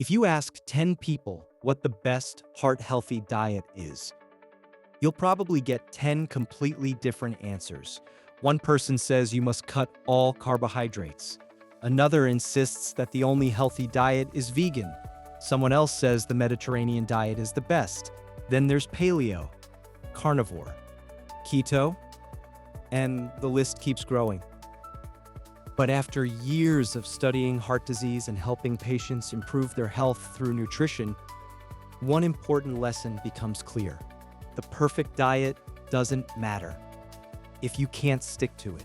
If you ask 10 people what the best heart-healthy diet is, you'll probably get 10 completely different answers. One person says you must cut all carbohydrates. Another insists that the only healthy diet is vegan. Someone else says the Mediterranean diet is the best. Then there's paleo, carnivore, keto, and the list keeps growing. But after years of studying heart disease and helping patients improve their health through nutrition, one important lesson becomes clear. The perfect diet doesn't matter if you can't stick to it.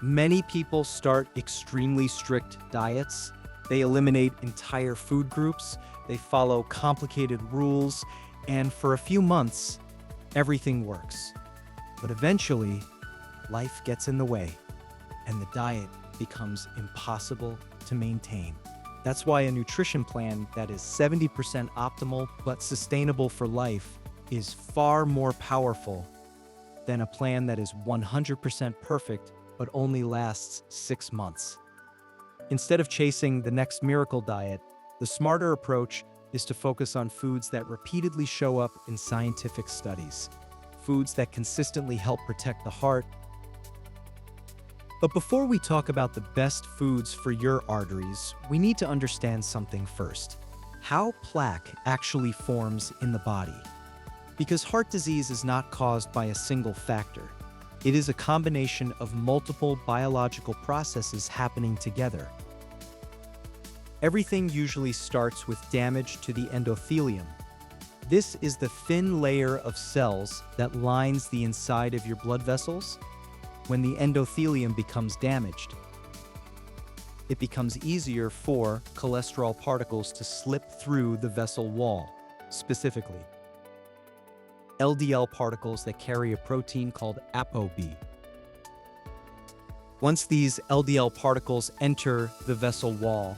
Many people start extremely strict diets. They eliminate entire food groups, they follow complicated rules, and for a few months, everything works. But eventually, life gets in the way, and the diet becomes impossible to maintain. That's why a nutrition plan that is 70% optimal but sustainable for life is far more powerful than a plan that is 100% perfect but only lasts 6 months. Instead of chasing the next miracle diet, the smarter approach is to focus on foods that repeatedly show up in scientific studies, foods that consistently help protect the heart. But before we talk about the best foods for your arteries, we need to understand something first: how plaque actually forms in the body. Because heart disease is not caused by a single factor. It is a combination of multiple biological processes happening together. Everything usually starts with damage to the endothelium. This is the thin layer of cells that lines the inside of your blood vessels. When the endothelium becomes damaged, it becomes easier for cholesterol particles to slip through the vessel wall, specifically LDL particles that carry a protein called ApoB. Once these LDL particles enter the vessel wall,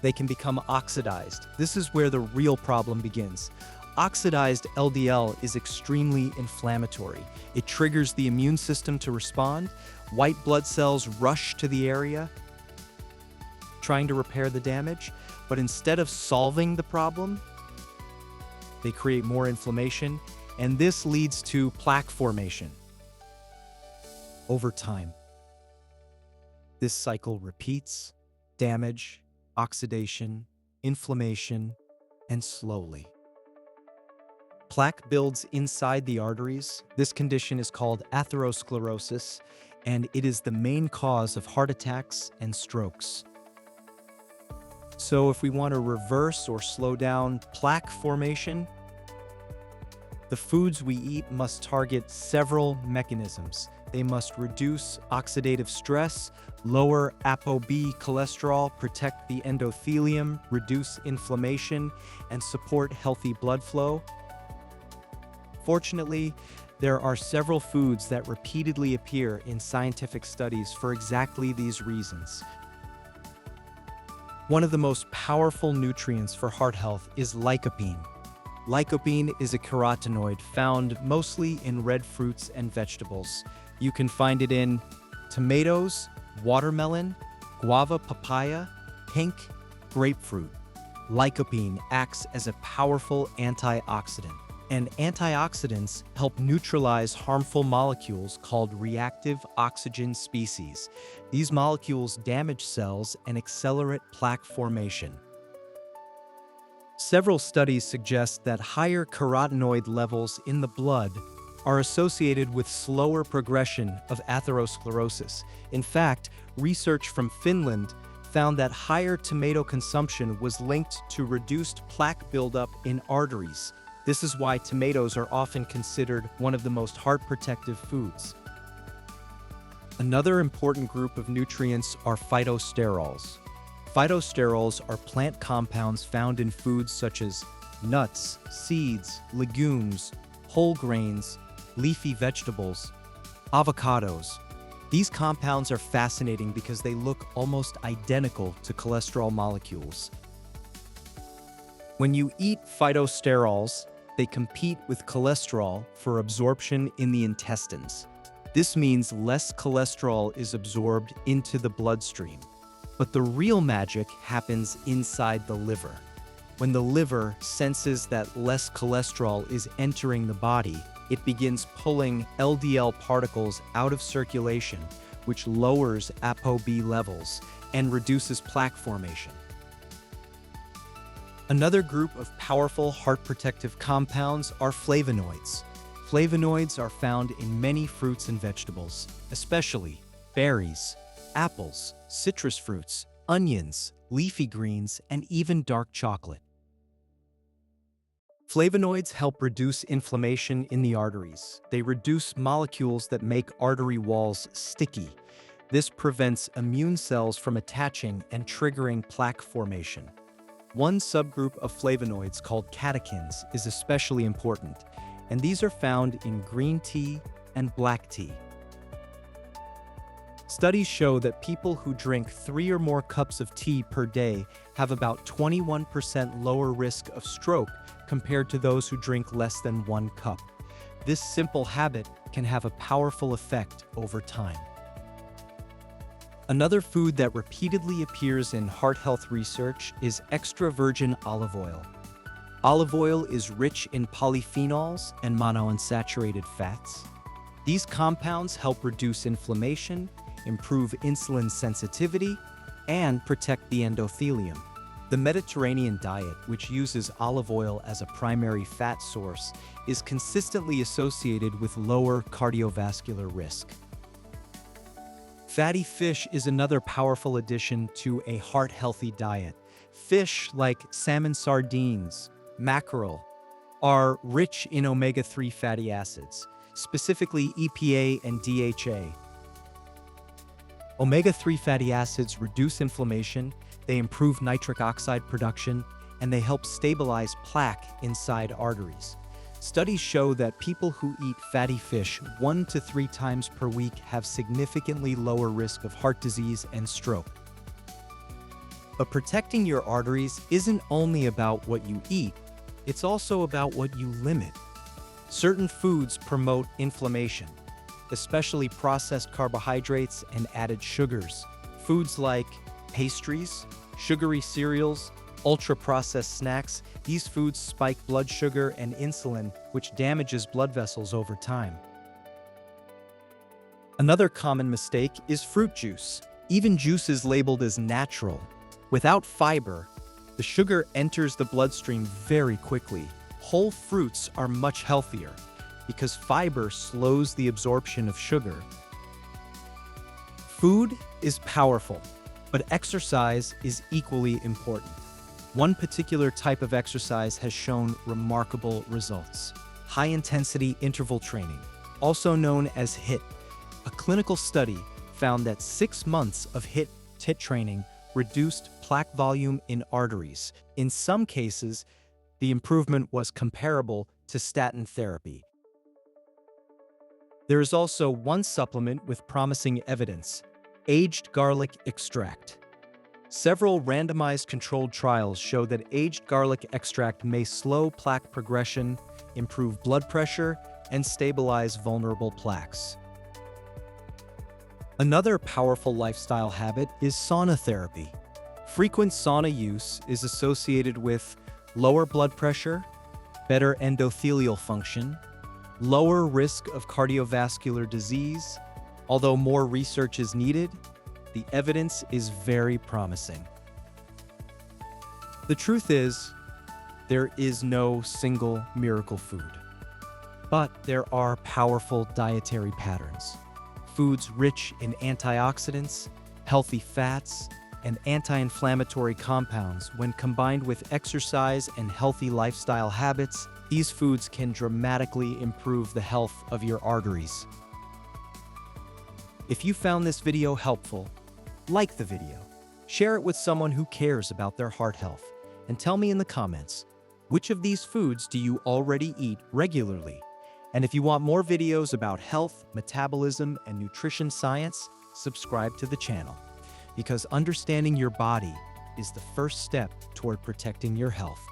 they can become oxidized. This is where the real problem begins. Oxidized LDL is extremely inflammatory. It triggers the immune system to respond. White blood cells rush to the area, trying to repair the damage, but instead of solving the problem, they create more inflammation, and this leads to plaque formation. Over time, this cycle repeats: damage, oxidation, inflammation, and slowly plaque builds inside the arteries. This condition is called atherosclerosis, and it is the main cause of heart attacks and strokes. So if we want to reverse or slow down plaque formation, the foods we eat must target several mechanisms. They must reduce oxidative stress, lower ApoB cholesterol, protect the endothelium, reduce inflammation, and support healthy blood flow. Fortunately, there are several foods that repeatedly appear in scientific studies for exactly these reasons. One of the most powerful nutrients for heart health is lycopene. Lycopene is a carotenoid found mostly in red fruits and vegetables. You can find it in tomatoes, watermelon, guava, papaya, pink, grapefruit. Lycopene acts as a powerful antioxidant, and antioxidants help neutralize harmful molecules called reactive oxygen species. These molecules damage cells and accelerate plaque formation. Several studies suggest that higher carotenoid levels in the blood are associated with slower progression of atherosclerosis. In fact, research from Finland found that higher tomato consumption was linked to reduced plaque buildup in arteries. This is why tomatoes are often considered one of the most heart-protective foods. Another important group of nutrients are phytosterols. Phytosterols are plant compounds found in foods such as nuts, seeds, legumes, whole grains, leafy vegetables, avocados. These compounds are fascinating because they look almost identical to cholesterol molecules. When you eat phytosterols, they compete with cholesterol for absorption in the intestines. This means less cholesterol is absorbed into the bloodstream. But the real magic happens inside the liver. When the liver senses that less cholesterol is entering the body, it begins pulling LDL particles out of circulation, which lowers ApoB levels and reduces plaque formation. Another group of powerful heart protective compounds are flavonoids. Flavonoids are found in many fruits and vegetables, especially berries, apples, citrus fruits, onions, leafy greens, and even dark chocolate. Flavonoids help reduce inflammation in the arteries. They reduce molecules that make artery walls sticky. This prevents immune cells from attaching and triggering plaque formation. One subgroup of flavonoids called catechins is especially important, and these are found in green tea and black tea. Studies show that people who drink 3 or more cups of tea per day have about 21% lower risk of stroke compared to those who drink less than 1 cup. This simple habit can have a powerful effect over time. Another food that repeatedly appears in heart health research is extra virgin olive oil. Olive oil is rich in polyphenols and monounsaturated fats. These compounds help reduce inflammation, improve insulin sensitivity, and protect the endothelium. The Mediterranean diet, which uses olive oil as a primary fat source, is consistently associated with lower cardiovascular risk. Fatty fish is another powerful addition to a heart-healthy diet. Fish like salmon sardines, mackerel, are rich in omega-3 fatty acids, specifically EPA and DHA. Omega-3 fatty acids reduce inflammation, they improve nitric oxide production, and they help stabilize plaque inside arteries. Studies show that people who eat fatty fish 1 to 3 times per week have significantly lower risk of heart disease and stroke. But protecting your arteries isn't only about what you eat, it's also about what you limit. Certain foods promote inflammation, especially processed carbohydrates and added sugars. Foods like pastries, sugary cereals, ultra-processed snacks, these foods spike blood sugar and insulin, which damages blood vessels over time. Another common mistake is fruit juice. Even juices labeled as natural. Without fiber, the sugar enters the bloodstream very quickly. Whole fruits are much healthier because fiber slows the absorption of sugar. Food is powerful, but exercise is equally important. One particular type of exercise has shown remarkable results: high-intensity interval training, also known as HIIT. A clinical study found that 6 months of HIIT training reduced plaque volume in arteries. In some cases, the improvement was comparable to statin therapy. There is also one supplement with promising evidence: aged garlic extract. Several randomized controlled trials show that aged garlic extract may slow plaque progression, improve blood pressure, and stabilize vulnerable plaques. Another powerful lifestyle habit is sauna therapy. Frequent sauna use is associated with lower blood pressure, better endothelial function, lower risk of cardiovascular disease. Although more research is needed, the evidence is very promising. The truth is, there is no single miracle food. But there are powerful dietary patterns. Foods rich in antioxidants, healthy fats, and anti-inflammatory compounds, when combined with exercise and healthy lifestyle habits, these foods can dramatically improve the health of your arteries. If you found this video helpful, like the video, share it with someone who cares about their heart health, and tell me in the comments, which of these foods do you already eat regularly? And if you want more videos about health, metabolism, and nutrition science, subscribe to the channel, because understanding your body is the first step toward protecting your health.